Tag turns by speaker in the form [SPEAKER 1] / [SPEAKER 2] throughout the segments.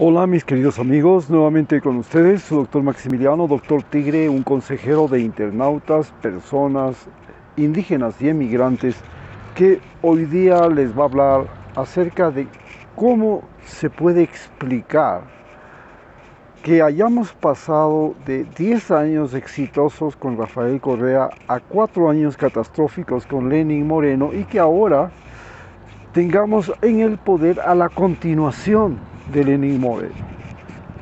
[SPEAKER 1] Hola mis queridos amigos, nuevamente con ustedes, su doctor Maximiliano, doctor Tigre, un consejero de internautas, personas indígenas y emigrantes, que hoy día les va a hablar acerca de cómo se puede explicar que hayamos pasado de 10 años exitosos con Rafael Correa a 4 años catastróficos con Lenín Moreno y que ahora tengamos en el poder a la continuación de Lenín Moreno,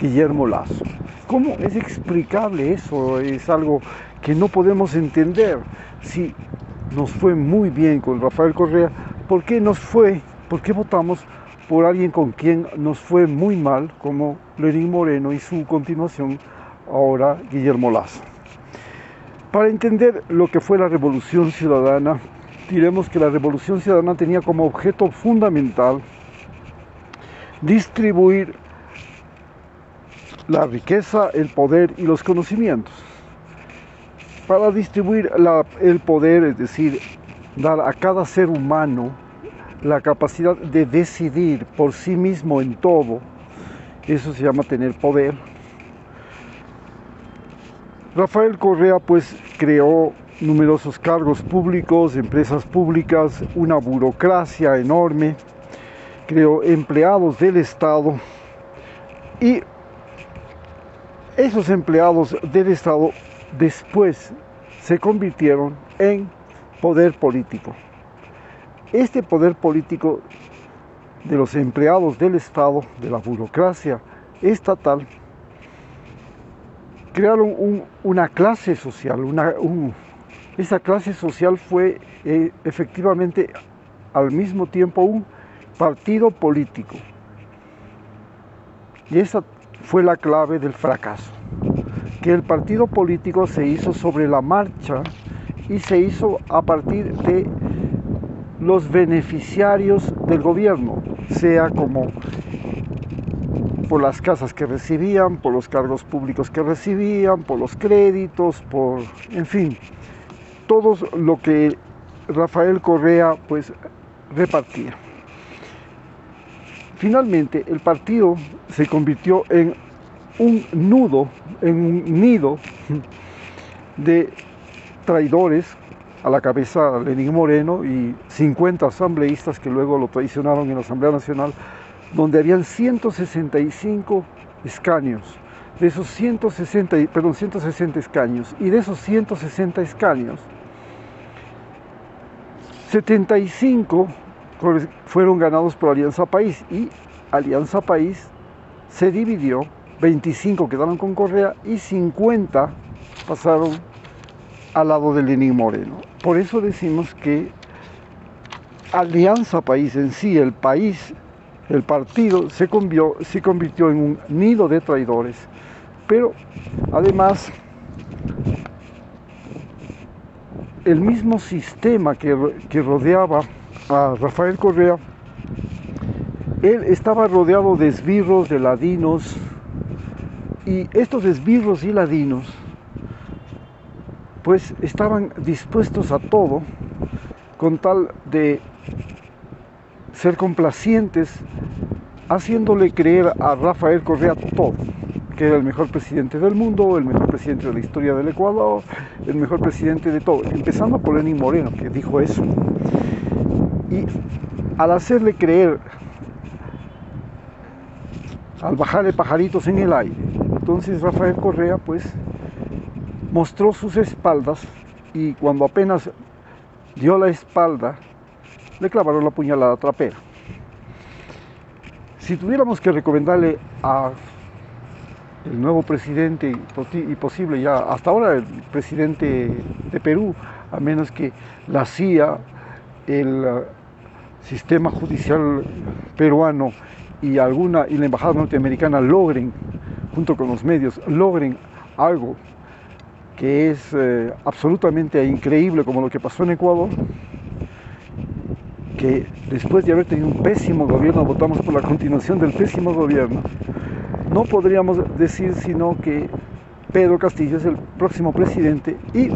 [SPEAKER 1] Guillermo Lasso. ¿Cómo es explicable eso? Es algo que no podemos entender. Si nos fue muy bien con Rafael Correa, ¿por qué votamos por alguien con quien nos fue muy mal, como Lenín Moreno y su continuación, ahora Guillermo Lasso? Para entender lo que fue la Revolución Ciudadana, diremos que la Revolución Ciudadana tenía como objeto fundamental distribuir la riqueza, el poder y los conocimientos. Para distribuir el poder, es decir, dar a cada ser humano la capacidad de decidir por sí mismo en todo, eso se llama tener poder. Rafael Correa pues creó numerosos cargos públicos, empresas públicas, una burocracia enorme, creó empleados del Estado y esos empleados del Estado después se convirtieron en poder político. Este poder político de los empleados del Estado, de la burocracia estatal, crearon una clase social. Esa clase social fue efectivamente al mismo tiempo un partido político. Y esa fue la clave del fracaso, que el partido político se hizo sobre la marcha y se hizo a partir de los beneficiarios del gobierno, sea como por las casas que recibían, por los cargos públicos que recibían, por los créditos, en fin, todo lo que Rafael Correa pues repartía. Finalmente, el partido se convirtió en un nido de traidores, a la cabeza Lenín Moreno y 50 asambleístas que luego lo traicionaron en la Asamblea Nacional, donde habían 165 escaños. De esos 160 escaños, y de esos 160 escaños, 75 fueron ganados por Alianza País, y Alianza País se dividió, 25 quedaron con Correa y 50 pasaron al lado de Lenín Moreno. Por eso decimos que Alianza País en sí, el país, el partido, se convirtió en un nido de traidores. Pero además, el mismo sistema que rodeaba a Rafael Correa, él estaba rodeado de esbirros, de ladinos, y estos esbirros y ladinos pues estaban dispuestos a todo con tal de ser complacientes, haciéndole creer a Rafael Correa todo, que era el mejor presidente del mundo, el mejor presidente de la historia del Ecuador, el mejor presidente de todo, empezando por Lenín Moreno, que dijo eso. Y al hacerle creer, al bajarle pajaritos en el aire, entonces Rafael Correa pues mostró sus espaldas, y cuando apenas dio la espalda, le clavaron la puñalada trapera. Si tuviéramos que recomendarle a el nuevo presidente y posible ya hasta ahora el presidente de Perú, a menos que la CIA, el sistema judicial peruano y la embajada norteamericana logren, junto con los medios, logren algo que es absolutamente increíble, como lo que pasó en Ecuador, que después de haber tenido un pésimo gobierno, votamos por la continuación del pésimo gobierno. No podríamos decir sino que Pedro Castillo es el próximo presidente, y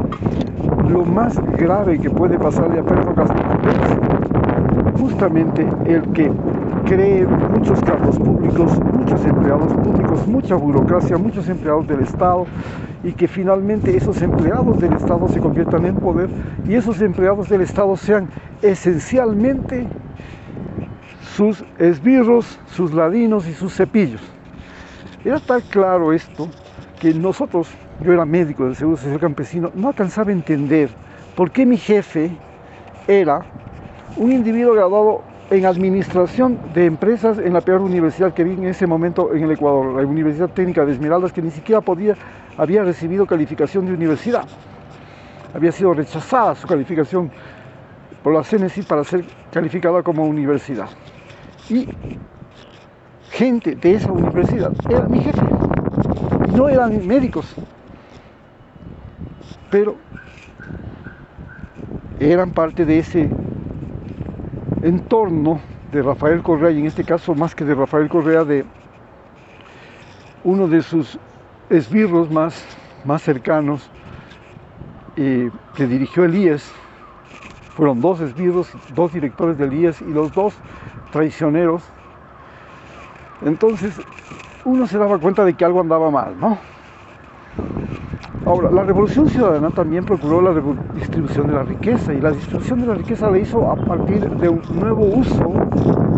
[SPEAKER 1] lo más grave que puede pasarle a Pedro Castillo es justamente el que cree muchos cargos públicos, muchos empleados públicos, mucha burocracia, muchos empleados del Estado, y que finalmente esos empleados del Estado se conviertan en poder y esos empleados del Estado sean esencialmente sus esbirros, sus ladinos y sus cepillos. Era tan claro esto que nosotros, yo era médico del Seguro Social Campesino, no alcanzaba a entender por qué mi jefe era un individuo graduado en administración de empresas en la peor universidad que vi en ese momento en el Ecuador, la Universidad Técnica de Esmeraldas, que ni siquiera había recibido calificación de universidad. Había sido rechazada su calificación por la CNESID para ser calificada como universidad. Y gente de esa universidad era mi jefe. Y no eran médicos, pero eran parte de ese entorno de Rafael Correa, y en este caso más que de Rafael Correa, de uno de sus esbirros más cercanos, que dirigió el IES. Fueron 2 esbirros, 2 directores del IES y los 2 traicioneros. Entonces uno se daba cuenta de que algo andaba mal, ¿no? Ahora, la Revolución Ciudadana también procuró la distribución de la riqueza, y la distribución de la riqueza la hizo a partir de un nuevo uso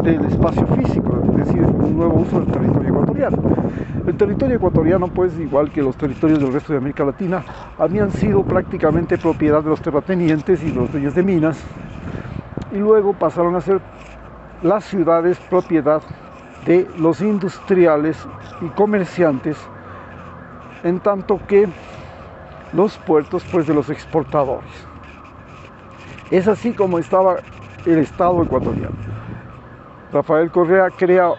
[SPEAKER 1] del espacio físico, es decir, un nuevo uso del territorio ecuatoriano. El territorio ecuatoriano, pues, igual que los territorios del resto de América Latina, habían sido prácticamente propiedad de los terratenientes y los dueños de minas, y luego pasaron a ser las ciudades propiedad de los industriales y comerciantes, en tanto que los puertos, pues, de los exportadores. Es así como estaba el Estado ecuatoriano. Rafael Correa crea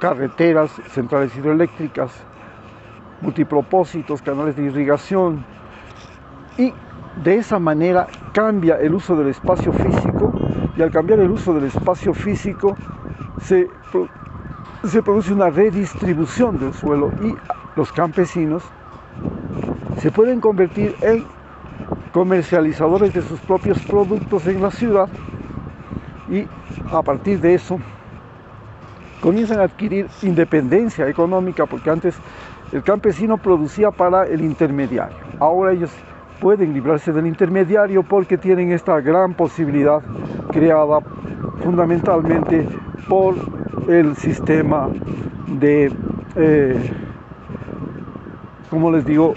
[SPEAKER 1] carreteras, centrales hidroeléctricas, multipropósitos, canales de irrigación, y de esa manera cambia el uso del espacio físico, y al cambiar el uso del espacio físico se produce una redistribución del suelo, y los campesinos se pueden convertir en comercializadores de sus propios productos en la ciudad, y a partir de eso comienzan a adquirir independencia económica, porque antes el campesino producía para el intermediario. Ahora ellos pueden librarse del intermediario porque tienen esta gran posibilidad creada fundamentalmente por el sistema de, como les digo,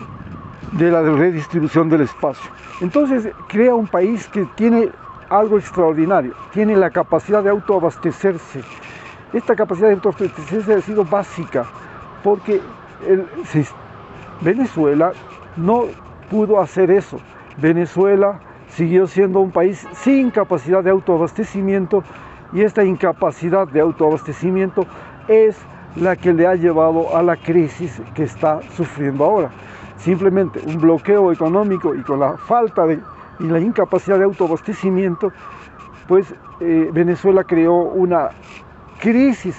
[SPEAKER 1] de la redistribución del espacio. Entonces crea un país que tiene algo extraordinario, tiene la capacidad de autoabastecerse. Esta capacidad de autoabastecerse ha sido básica porque Venezuela no pudo hacer eso. Venezuela siguió siendo un país sin capacidad de autoabastecimiento, y esta incapacidad de autoabastecimiento es la que le ha llevado a la crisis que está sufriendo ahora. Simplemente un bloqueo económico, y con la falta y la incapacidad de autoabastecimiento, pues Venezuela creó una crisis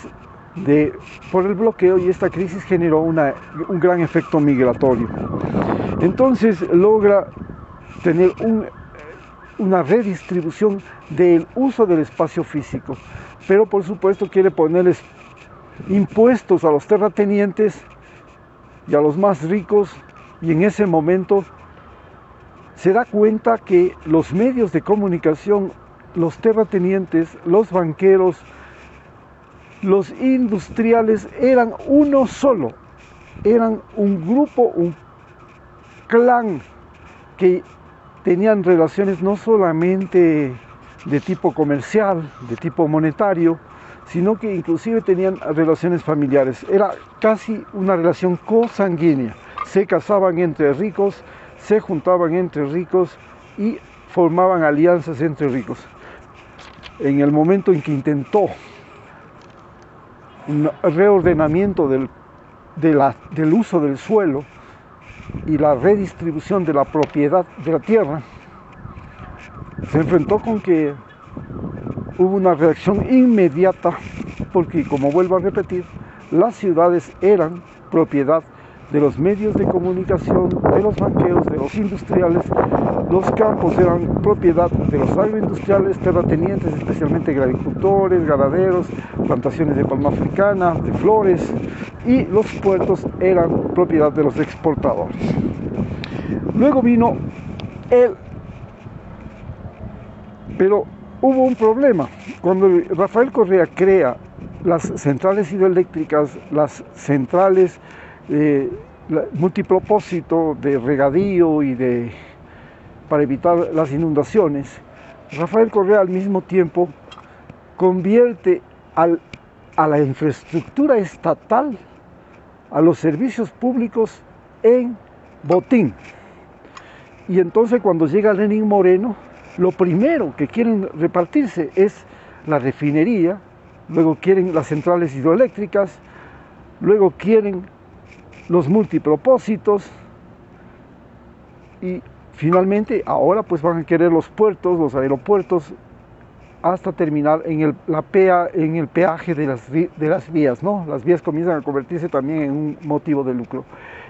[SPEAKER 1] por el bloqueo, y esta crisis generó un gran efecto migratorio. Entonces logra tener una redistribución del uso del espacio físico, pero por supuesto quiere ponerles impuestos a los terratenientes y a los más ricos, y en ese momento se da cuenta que los medios de comunicación, los terratenientes, los banqueros, los industriales eran uno solo, eran un grupo, un clan, que tenían relaciones no solamente de tipo comercial, de tipo monetario, sino que inclusive tenían relaciones familiares. Era casi una relación consanguínea. Se casaban entre ricos, se juntaban entre ricos y formaban alianzas entre ricos. En el momento en que intentó un reordenamiento del uso del suelo y la redistribución de la propiedad de la tierra, se enfrentó con que hubo una reacción inmediata, porque, como vuelvo a repetir, las ciudades eran propiedad de los medios de comunicación, de los banqueros, de los industriales, los campos eran propiedad de los agroindustriales terratenientes, especialmente agricultores, ganaderos, plantaciones de palma africana, de flores, y los puertos eran propiedad de los exportadores. Luego vino pero hubo un problema. Cuando Rafael Correa crea las centrales hidroeléctricas, las centrales multipropósito de regadío para evitar las inundaciones, Rafael Correa al mismo tiempo convierte a la infraestructura estatal, a los servicios públicos, en botín. Y entonces cuando llega Lenín Moreno, lo primero que quieren repartirse es la refinería, luego quieren las centrales hidroeléctricas, luego quieren los multipropósitos y finalmente ahora pues van a querer los puertos, los aeropuertos, hasta terminar en el peaje de las vías, ¿no? Las vías comienzan a convertirse también en un motivo de lucro.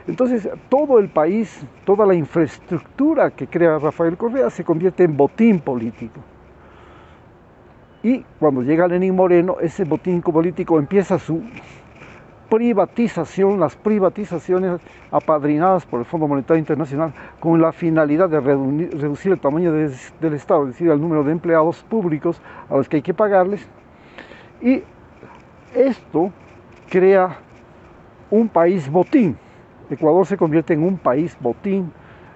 [SPEAKER 1] Entonces todo el país, toda la infraestructura que crea Rafael Correa se convierte en botín político. Y cuando llega Lenín Moreno, ese botín político empieza su privatización, las privatizaciones apadrinadas por el Fondo Monetario Internacional con la finalidad de reducir el tamaño del Estado, es decir, el número de empleados públicos a los que hay que pagarles. Y esto crea un país botín. Ecuador se convierte en un país botín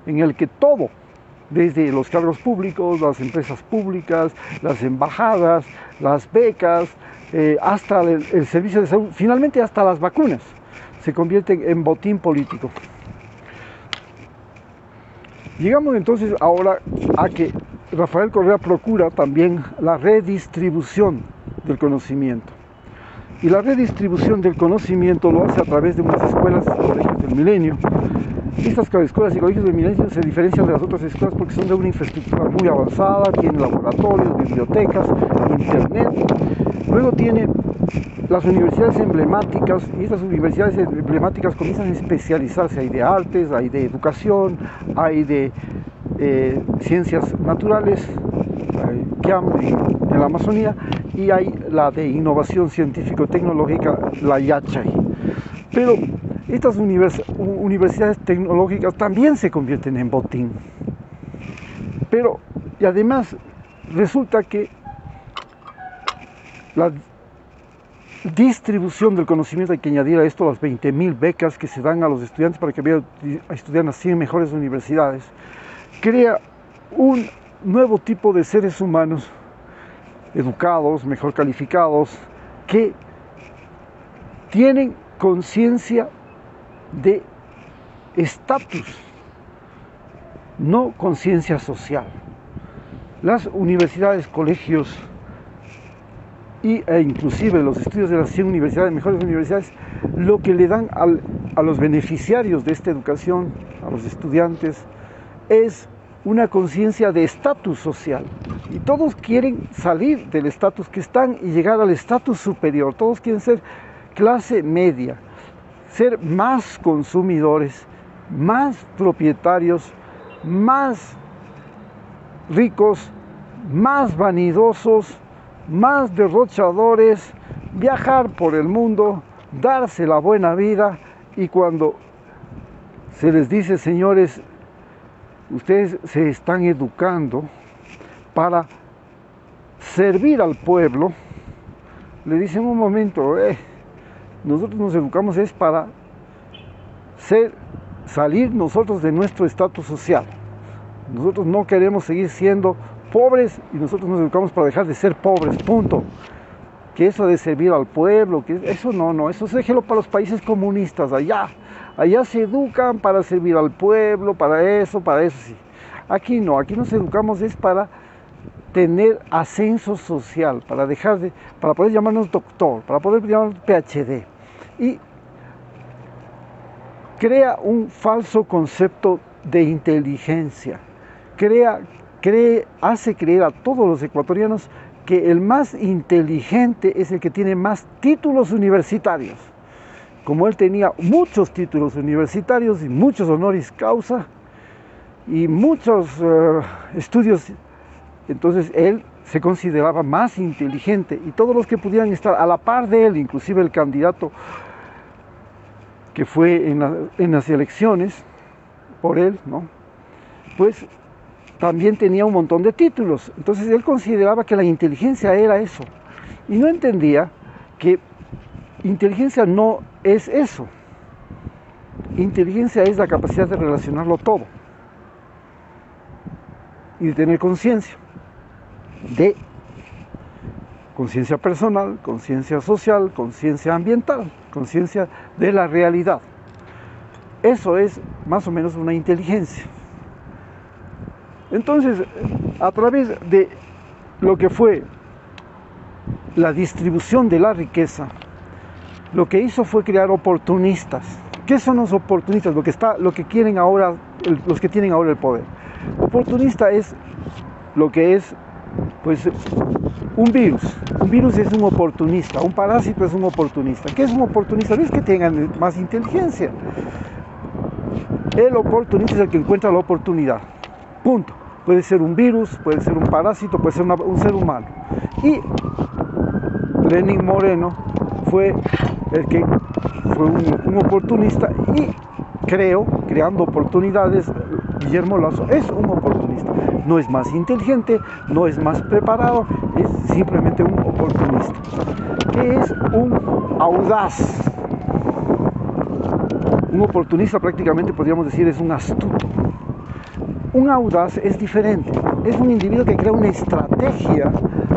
[SPEAKER 1] en el que todo, desde los cargos públicos, las empresas públicas, las embajadas, las becas, hasta el servicio de salud, finalmente hasta las vacunas, se convierten en botín político. Llegamos entonces ahora a que Rafael Correa procura también la redistribución del conocimiento. Y la redistribución del conocimiento lo hace a través de unas escuelas y colegios del milenio. Estas escuelas y colegios del milenio se diferencian de las otras escuelas porque son de una infraestructura muy avanzada, tienen laboratorios, bibliotecas, internet. Luego tiene las universidades emblemáticas, y estas universidades emblemáticas comienzan a especializarse. Hay de artes, hay de educación, hay de ciencias naturales, en la Amazonía, y hay la de innovación científico-tecnológica, la YACHAY. Pero estas universidades tecnológicas también se convierten en botín. Y además resulta que la distribución del conocimiento, hay que añadir a esto las 20.000 becas que se dan a los estudiantes para que vayan a estudiar en las 100 mejores universidades, crea un nuevo tipo de seres humanos educados, mejor calificados, que tienen conciencia de estatus, no conciencia social. Las universidades, colegios e inclusive los estudios de las 100 universidades, mejores universidades, lo que le dan a los beneficiarios de esta educación, a los estudiantes, es una conciencia de estatus social. Y todos quieren salir del estatus que están y llegar al estatus superior. Todos quieren ser clase media, ser más consumidores, más propietarios, más ricos, más vanidosos, más derrochadores, viajar por el mundo, darse la buena vida. Y cuando se les dice, señores, ustedes se están educando para servir al pueblo, le dicen, un momento, nosotros nos educamos es para salir nosotros de nuestro estatus social. Nosotros no queremos seguir siendo pobres y nosotros nos educamos para dejar de ser pobres, punto. Que eso de servir al pueblo, eso no, eso déjelo para los países comunistas, allá se educan para servir al pueblo, para eso sí. Aquí no, aquí nos educamos es para tener ascenso social, para poder llamarnos doctor, para poder llamarnos PhD. Y crea un falso concepto de inteligencia, hace creer a todos los ecuatorianos que el más inteligente es el que tiene más títulos universitarios. Como él tenía muchos títulos universitarios y muchos honoris causa, y muchos estudios. Entonces él se consideraba más inteligente, y todos los que pudieran estar a la par de él, inclusive el candidato que fue en las elecciones por él, ¿no? Pues también tenía un montón de títulos. Entonces él consideraba que la inteligencia era eso, y no entendía que inteligencia no es eso. Inteligencia es la capacidad de relacionarlo todo y de tener conciencia, de conciencia personal, conciencia social, conciencia ambiental, conciencia de la realidad. Eso es más o menos una inteligencia. Entonces, a través de lo que fue la distribución de la riqueza, lo que hizo fue crear oportunistas. ¿Qué son los oportunistas? Lo que quieren ahora, los que tienen ahora el poder. Oportunista es lo que es, pues, un virus. Un virus es un oportunista, un parásito es un oportunista. ¿Qué es un oportunista? No es que tengan más inteligencia. El oportunista es el que encuentra la oportunidad. Punto. Puede ser un virus, puede ser un parásito, puede ser un ser humano. Y Lenín Moreno fue el que fue un oportunista, y creando oportunidades. Guillermo Lasso es un oportunista. No es más inteligente, no es más preparado, es simplemente un oportunista. ¿Qué es un audaz? Un oportunista prácticamente podríamos decir es un astuto. Un audaz es diferente, es un individuo que crea una estrategia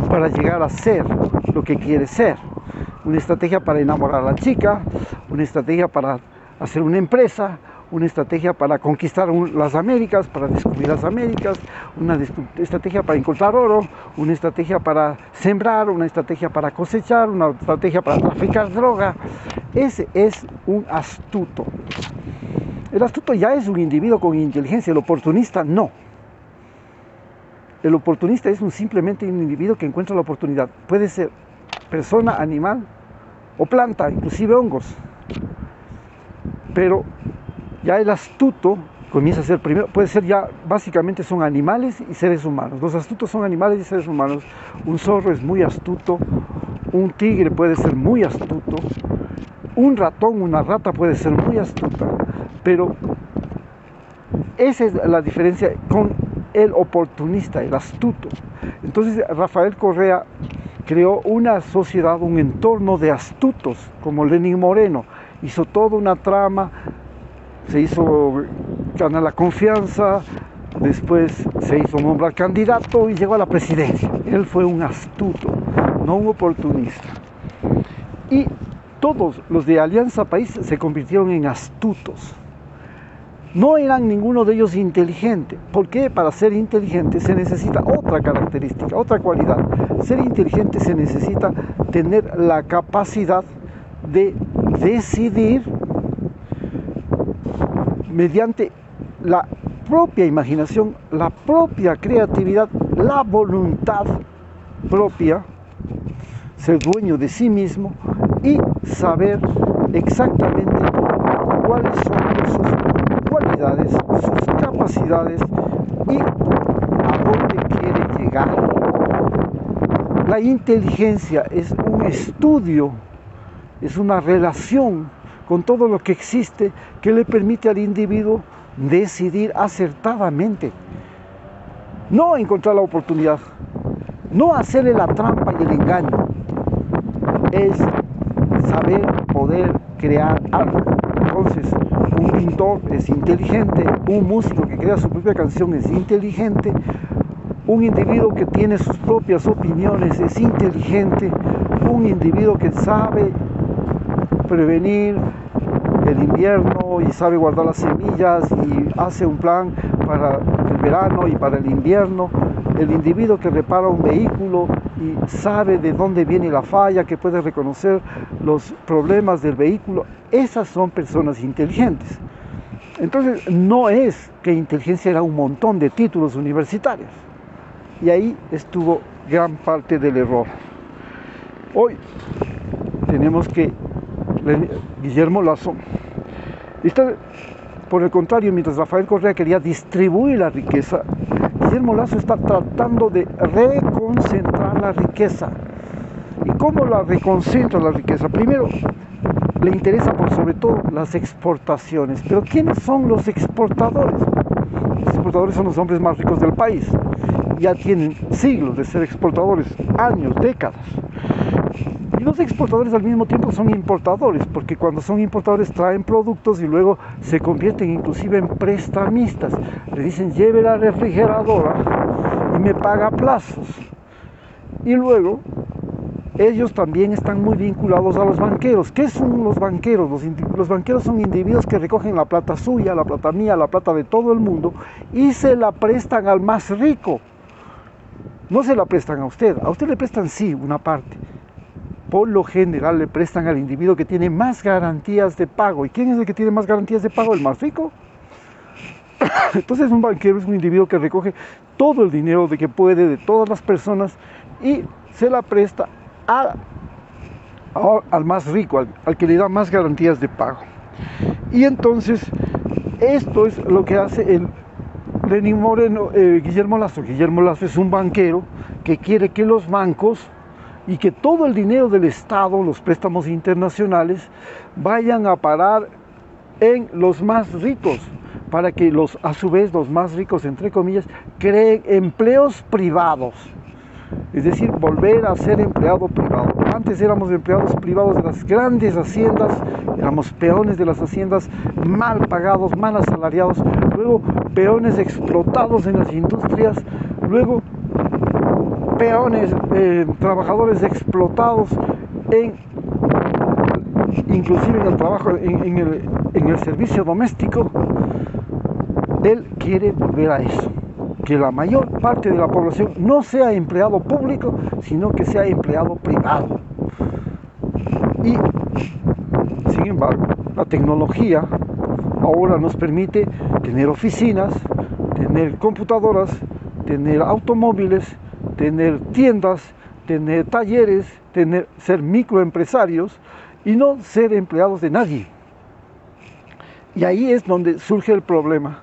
[SPEAKER 1] para llegar a ser lo que quiere ser. Una estrategia para enamorar a la chica, una estrategia para hacer una empresa, una estrategia para conquistar las Américas, para descubrir las Américas, una estrategia para encontrar oro, una estrategia para sembrar, una estrategia para cosechar, una estrategia para traficar droga. Ese es un astuto. El astuto ya es un individuo con inteligencia, el oportunista no. El oportunista es simplemente un individuo que encuentra la oportunidad. Puede ser persona, animal o planta, inclusive hongos. Pero ya el astuto comienza a ser primero, puede ser ya, básicamente son animales y seres humanos. Los astutos son animales y seres humanos. Un zorro es muy astuto, un tigre puede ser muy astuto, un ratón, una rata puede ser muy astuta, pero esa es la diferencia con el oportunista, el astuto. Entonces Rafael Correa creó una sociedad, un entorno de astutos, como Lenín Moreno. Hizo toda una trama, se hizo ganar la confianza, después se hizo nombrar candidato y llegó a la presidencia. Él fue un astuto, no un oportunista. Y todos los de Alianza País se convirtieron en astutos. No eran ninguno de ellos inteligente, porque para ser inteligente se necesita otra característica, otra cualidad. Ser inteligente se necesita tener la capacidad de decidir mediante la propia imaginación, la propia creatividad, la voluntad propia, ser dueño de sí mismo y saber exactamente cuáles son sus cualidades, sus capacidades y a dónde quiere llegar. La inteligencia es un estudio, es una relación con todo lo que existe que le permite al individuo decidir acertadamente. No encontrar la oportunidad, no hacerle la trampa y el engaño, es saber poder crear algo. Entonces, un pintor es inteligente, un músico que crea su propia canción es inteligente, un individuo que tiene sus propias opiniones es inteligente, un individuo que sabe prevenir el invierno y sabe guardar las semillas y hace un plan para el verano y para el invierno, el individuo que repara un vehículo y sabe de dónde viene la falla, que puede reconocer los problemas del vehículo, esas son personas inteligentes. Entonces no es que inteligencia era un montón de títulos universitarios, y ahí estuvo gran parte del error. Hoy tenemos que Guillermo Lasso Por el contrario, mientras Rafael Correa quería distribuir la riqueza, Guillermo Lasso está tratando de reconcentrar la riqueza. ¿Y cómo la reconcentra la riqueza? Primero, le interesa por sobre todo las exportaciones. Pero ¿quiénes son los exportadores? Los exportadores son los hombres más ricos del país. Ya tienen siglos de ser exportadores, años, décadas. Y los exportadores al mismo tiempo son importadores, porque cuando son importadores traen productos y luego se convierten inclusive en prestamistas. Le dicen, lleve la refrigeradora y me paga a plazos. Y luego ellos también están muy vinculados a los banqueros. ¿Qué son los banqueros? Los banqueros son individuos que recogen la plata suya, la plata mía, la plata de todo el mundo y se la prestan al más rico. No se la prestan a usted le prestan sí una parte. Por lo general le prestan al individuo que tiene más garantías de pago. ¿Y quién es el que tiene más garantías de pago? El más rico. Entonces un banquero es un individuo que recoge todo el dinero de que puede de todas las personas y se la presta al más rico, al que le da más garantías de pago. Y entonces esto es lo que hace el Lenín Moreno, Guillermo Lasso. Guillermo Lasso es un banquero que quiere que los bancos y que todo el dinero del Estado, los préstamos internacionales, vayan a parar en los más ricos, para que a su vez los más ricos, entre comillas, creen empleos privados. Es decir, volver a ser empleado privado. Antes éramos empleados privados de las grandes haciendas, éramos peones de las haciendas, mal pagados, mal asalariados, luego peones explotados en las industrias, luego peones, trabajadores explotados inclusive en el trabajo, en el servicio doméstico. Él quiere volver a eso, que la mayor parte de la población no sea empleado público, sino que sea empleado privado. Y, sin embargo, la tecnología ahora nos permite tener oficinas, tener computadoras, tener automóviles, tener tiendas, tener talleres, ser microempresarios y no ser empleados de nadie. Y ahí es donde surge el problema,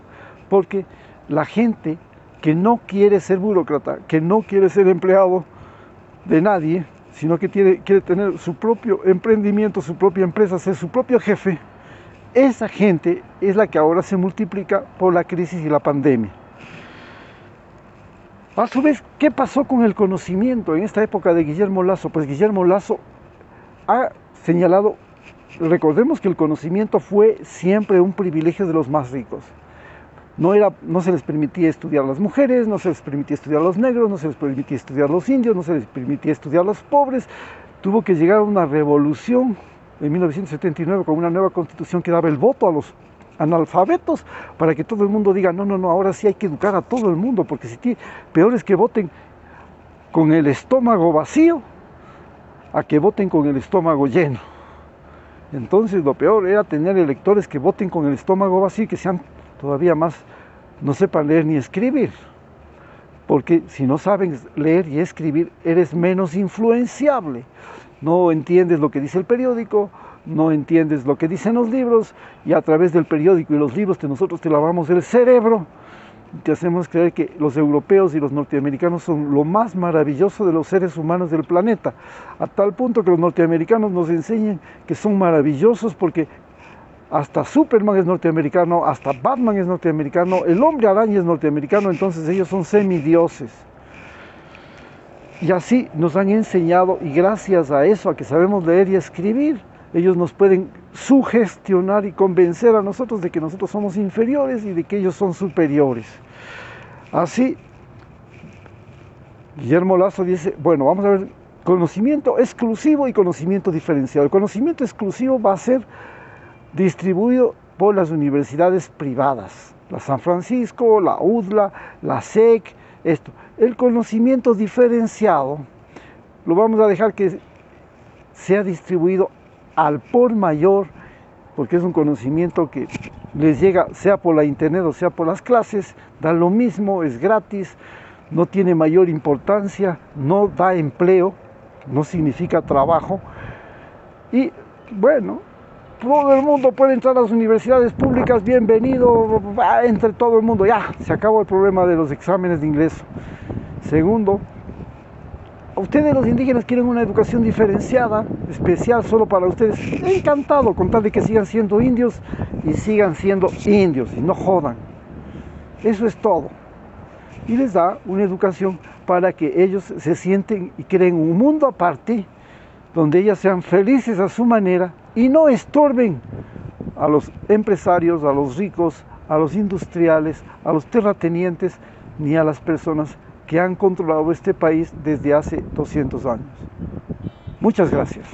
[SPEAKER 1] porque la gente que no quiere ser burócrata, que no quiere ser empleado de nadie, sino que quiere tener su propio emprendimiento, su propia empresa, ser su propio jefe, esa gente es la que ahora se multiplica por la crisis y la pandemia. A su vez, ¿qué pasó con el conocimiento en esta época de Guillermo Lasso? Pues Guillermo Lasso ha señalado, recordemos que el conocimiento fue siempre un privilegio de los más ricos. No se les permitía estudiar a las mujeres, no se les permitía estudiar a los negros, no se les permitía estudiar a los indios, no se les permitía estudiar a los pobres. Tuvo que llegar a una revolución en 1979 con una nueva constitución que daba el voto a los analfabetos para que todo el mundo diga, no, ahora sí hay que educar a todo el mundo, porque peor es que voten con el estómago vacío a que voten con el estómago lleno. Entonces lo peor era tener electores que voten con el estómago vacío y que sean todavía más, no sepan leer ni escribir, porque si no saben leer y escribir eres menos influenciable, no entiendes lo que dice el periódico, no entiendes lo que dicen los libros, y a través del periódico y los libros nosotros te lavamos el cerebro, te hacemos creer que los europeos y los norteamericanos son lo más maravilloso de los seres humanos del planeta, a tal punto que los norteamericanos nos enseñan que son maravillosos porque hasta Superman es norteamericano, hasta Batman es norteamericano, el hombre araña es norteamericano, entonces ellos son semidioses. Y así nos han enseñado, y gracias a eso, a que sabemos leer y escribir, ellos nos pueden sugestionar y convencer a nosotros de que nosotros somos inferiores y de que ellos son superiores. Así, Guillermo Lasso dice, bueno, vamos a ver, conocimiento exclusivo y conocimiento diferenciado. El conocimiento exclusivo va a ser distribuido por las universidades privadas, la San Francisco, la UDLA, la SEC, esto. El conocimiento diferenciado lo vamos a dejar que sea distribuido al por mayor, porque es un conocimiento que les llega sea por la internet o sea por las clases, da lo mismo, es gratis, no tiene mayor importancia, no da empleo, no significa trabajo, y bueno, todo el mundo puede entrar a las universidades públicas, bienvenido, entre todo el mundo, ya, se acabó el problema de los exámenes de ingreso. Segundo, ustedes los indígenas quieren una educación diferenciada, especial solo para ustedes. Encantado con tal de que sigan siendo indios y sigan siendo indios y no jodan. Eso es todo. Y les da una educación para que ellos se sienten y creen un mundo aparte, donde ellas sean felices a su manera y no estorben a los empresarios, a los ricos, a los industriales, a los terratenientes, ni a las personas que han controlado este país desde hace 200 años. Muchas gracias.